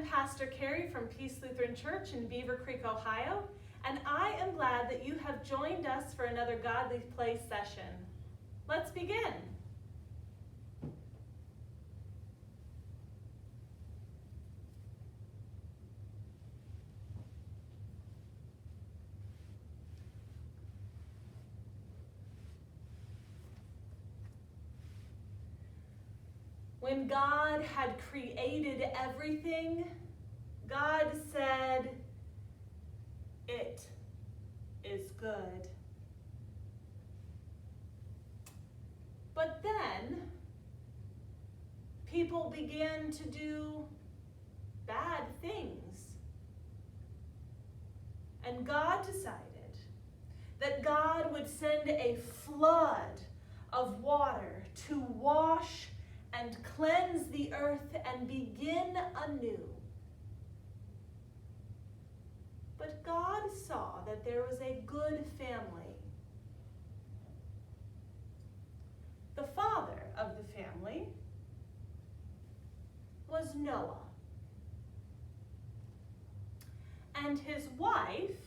Pastor Carey from Peace Lutheran Church in Beaver Creek, Ohio, and I am glad that you have joined us for another Godly Play session. Let's begin. When God had created everything, God said, "It is good." But then, people began to do bad things. And God decided that God would send a flood of water to wash and cleanse the earth and begin anew. But God saw that there was a good family. The father of the family was Noah. And his wife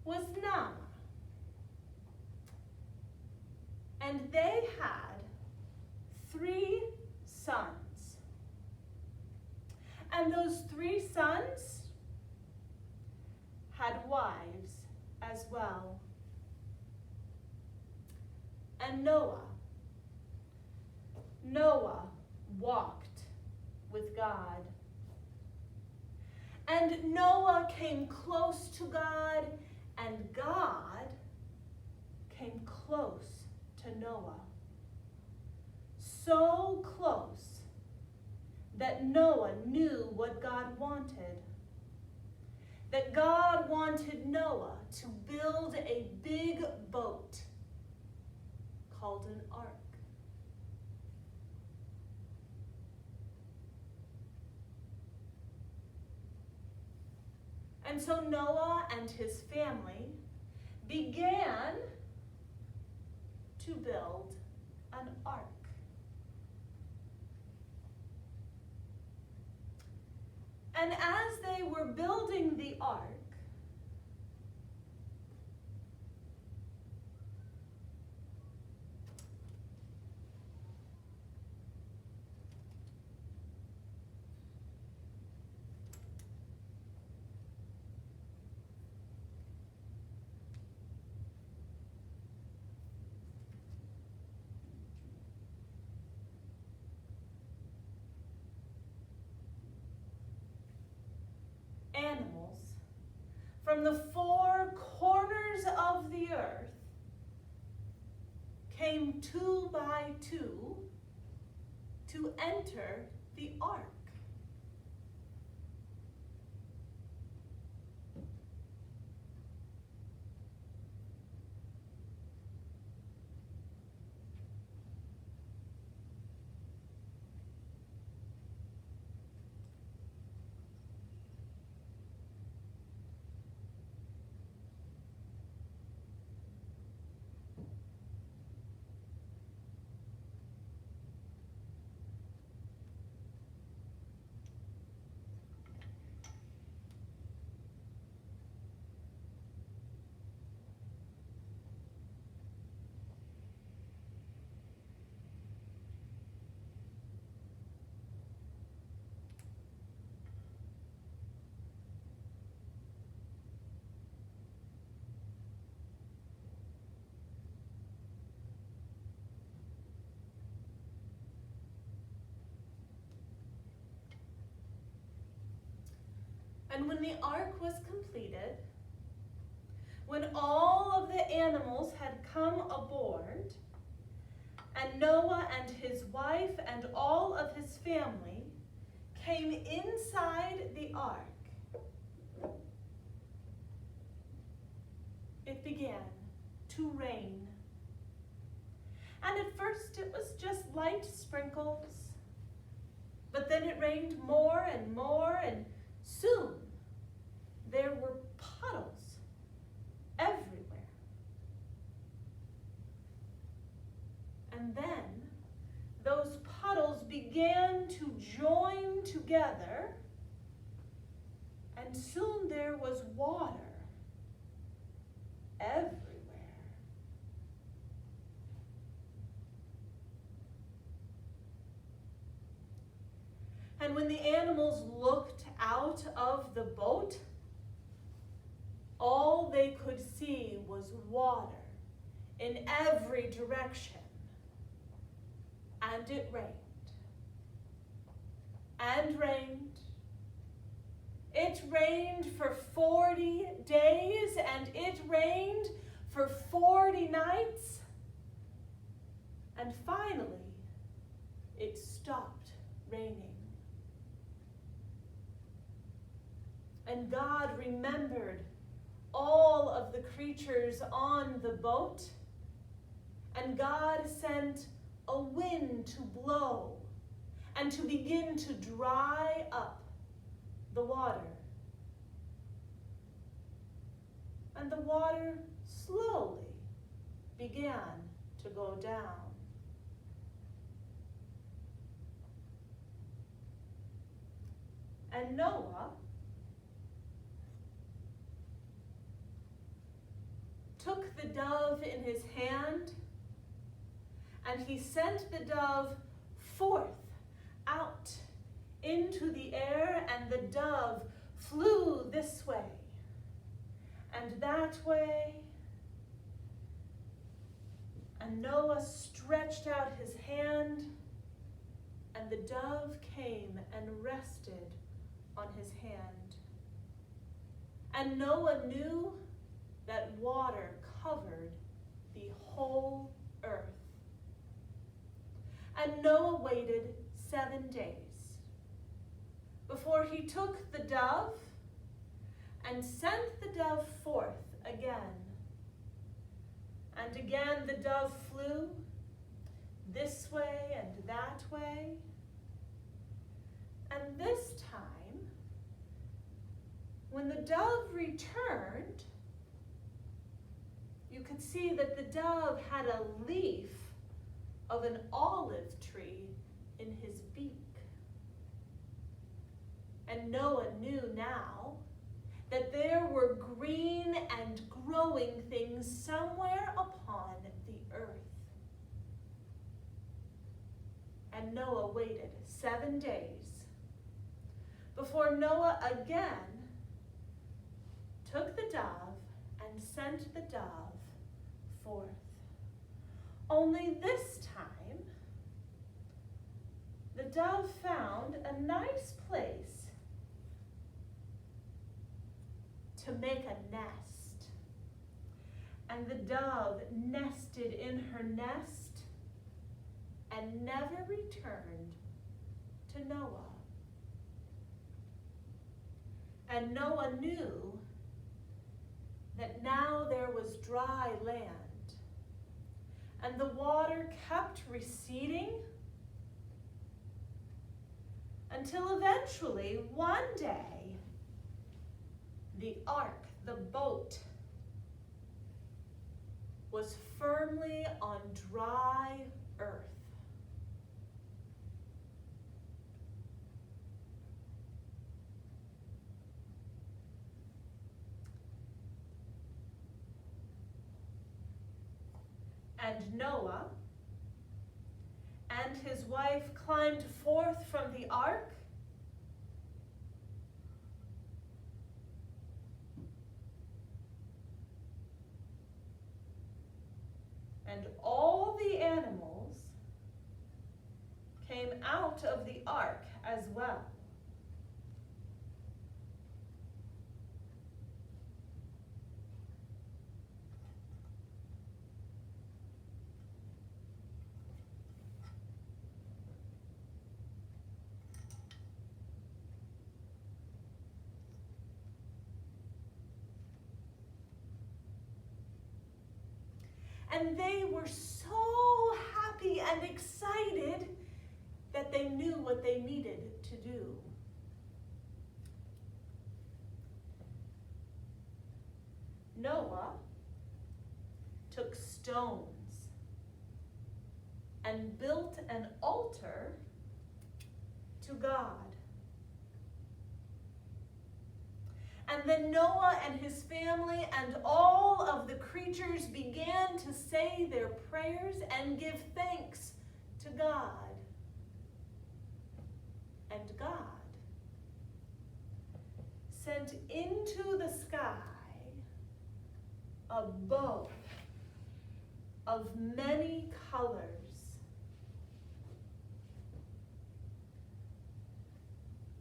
was Naamah. And they had 3 sons. And those 3 sons had wives as well. And Noah walked with God. And Noah came close to God, and God came close to Noah. So close that Noah knew what God wanted. That God wanted Noah to build a big boat called an ark. And so Noah and his family began to build an ark. And as they were building the ark, animals from the 4 corners of the earth came 2 by 2 to enter the ark. And when the ark was completed, when all of the animals had come aboard, and Noah and his wife and all of his family came inside the ark, it began to rain. And at first it was just light sprinkles, but then it rained more, and soon there were puddles everywhere. And then those puddles began began to join together, and soon there was water everywhere. And when the animals looked out of the boat, all they could see was water in every direction. And it rained. And rained. It rained for 40 days, and it rained for 40 nights. And finally, it stopped raining. And God remembered all of the creatures on the boat, and God sent a wind to blow and to begin to dry up the water. And the water slowly began to go down. And Noah took the dove in his hand, and he sent the dove forth out into the air, and the dove flew this way and that way. And Noah stretched out his hand, and the dove came and rested on his hand. And Noah knew that water covered the whole earth. And Noah waited 7 days before he took the dove and sent the dove forth again. And again the dove flew this way and that way. And this time, when the dove returned, you could see that the dove had a leaf of an olive tree in his beak. And Noah knew now that there were green and growing things somewhere upon the earth. And Noah waited 7 days before Noah again took the dove and sent the dove forth. Only this time, the dove found a nice place to make a nest. And the dove nested in her nest and never returned to Noah. And Noah knew that now there was dry land, and the water kept receding until eventually one day the ark, the boat, was firmly on dry earth. And Noah and his wife climbed forth from the ark, and all the animals came out of the ark as well. And they were so happy and excited that they knew what they needed to do. Noah took stones and built an altar to God. And then Noah and his family and all of the creatures began to say their prayers and give thanks to God. And God sent into the sky a bow of many colors.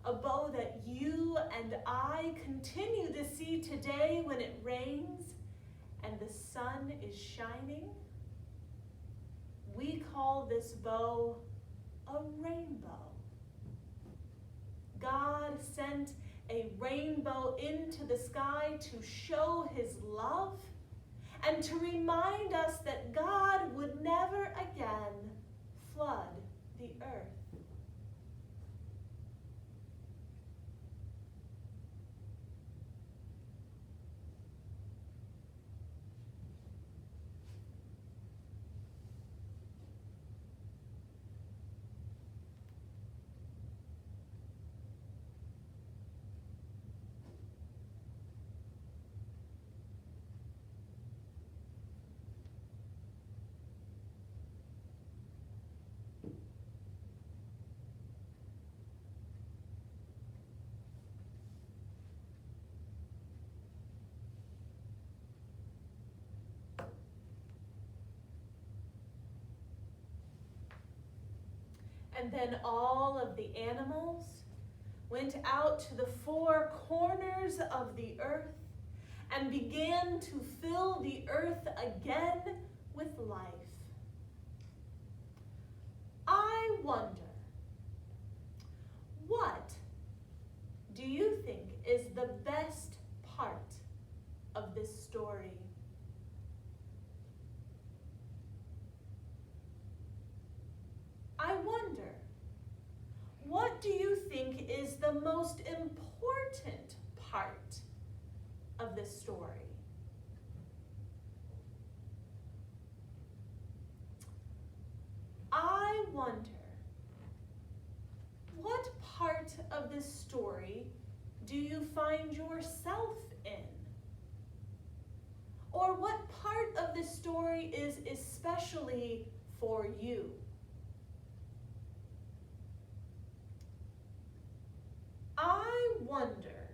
A bow that you and I continue to see today when it rains and the sun is shining. We call this bow a rainbow. God sent a rainbow into the sky to show his love and to remind us that God would never again flood the earth. And then all of the animals went out to the four corners of the earth and began to fill the earth again with life. I wonder, what do you think is the best part of this story? I wonder, what do you think is the most important part of this story? I wonder, what part of this story do you find yourself in? Or what part of this story is especially for you? I wonder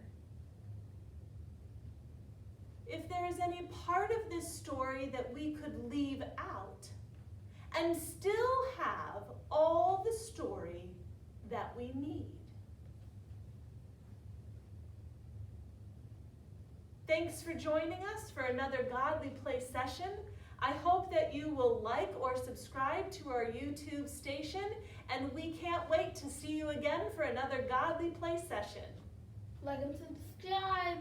if there is any part of this story that we could leave out and still have all the story that we need. Thanks for joining us for another Godly Play session. I hope that you will like or subscribe to our YouTube station, and we can't wait to see you again for another Godly Play session. Like and subscribe.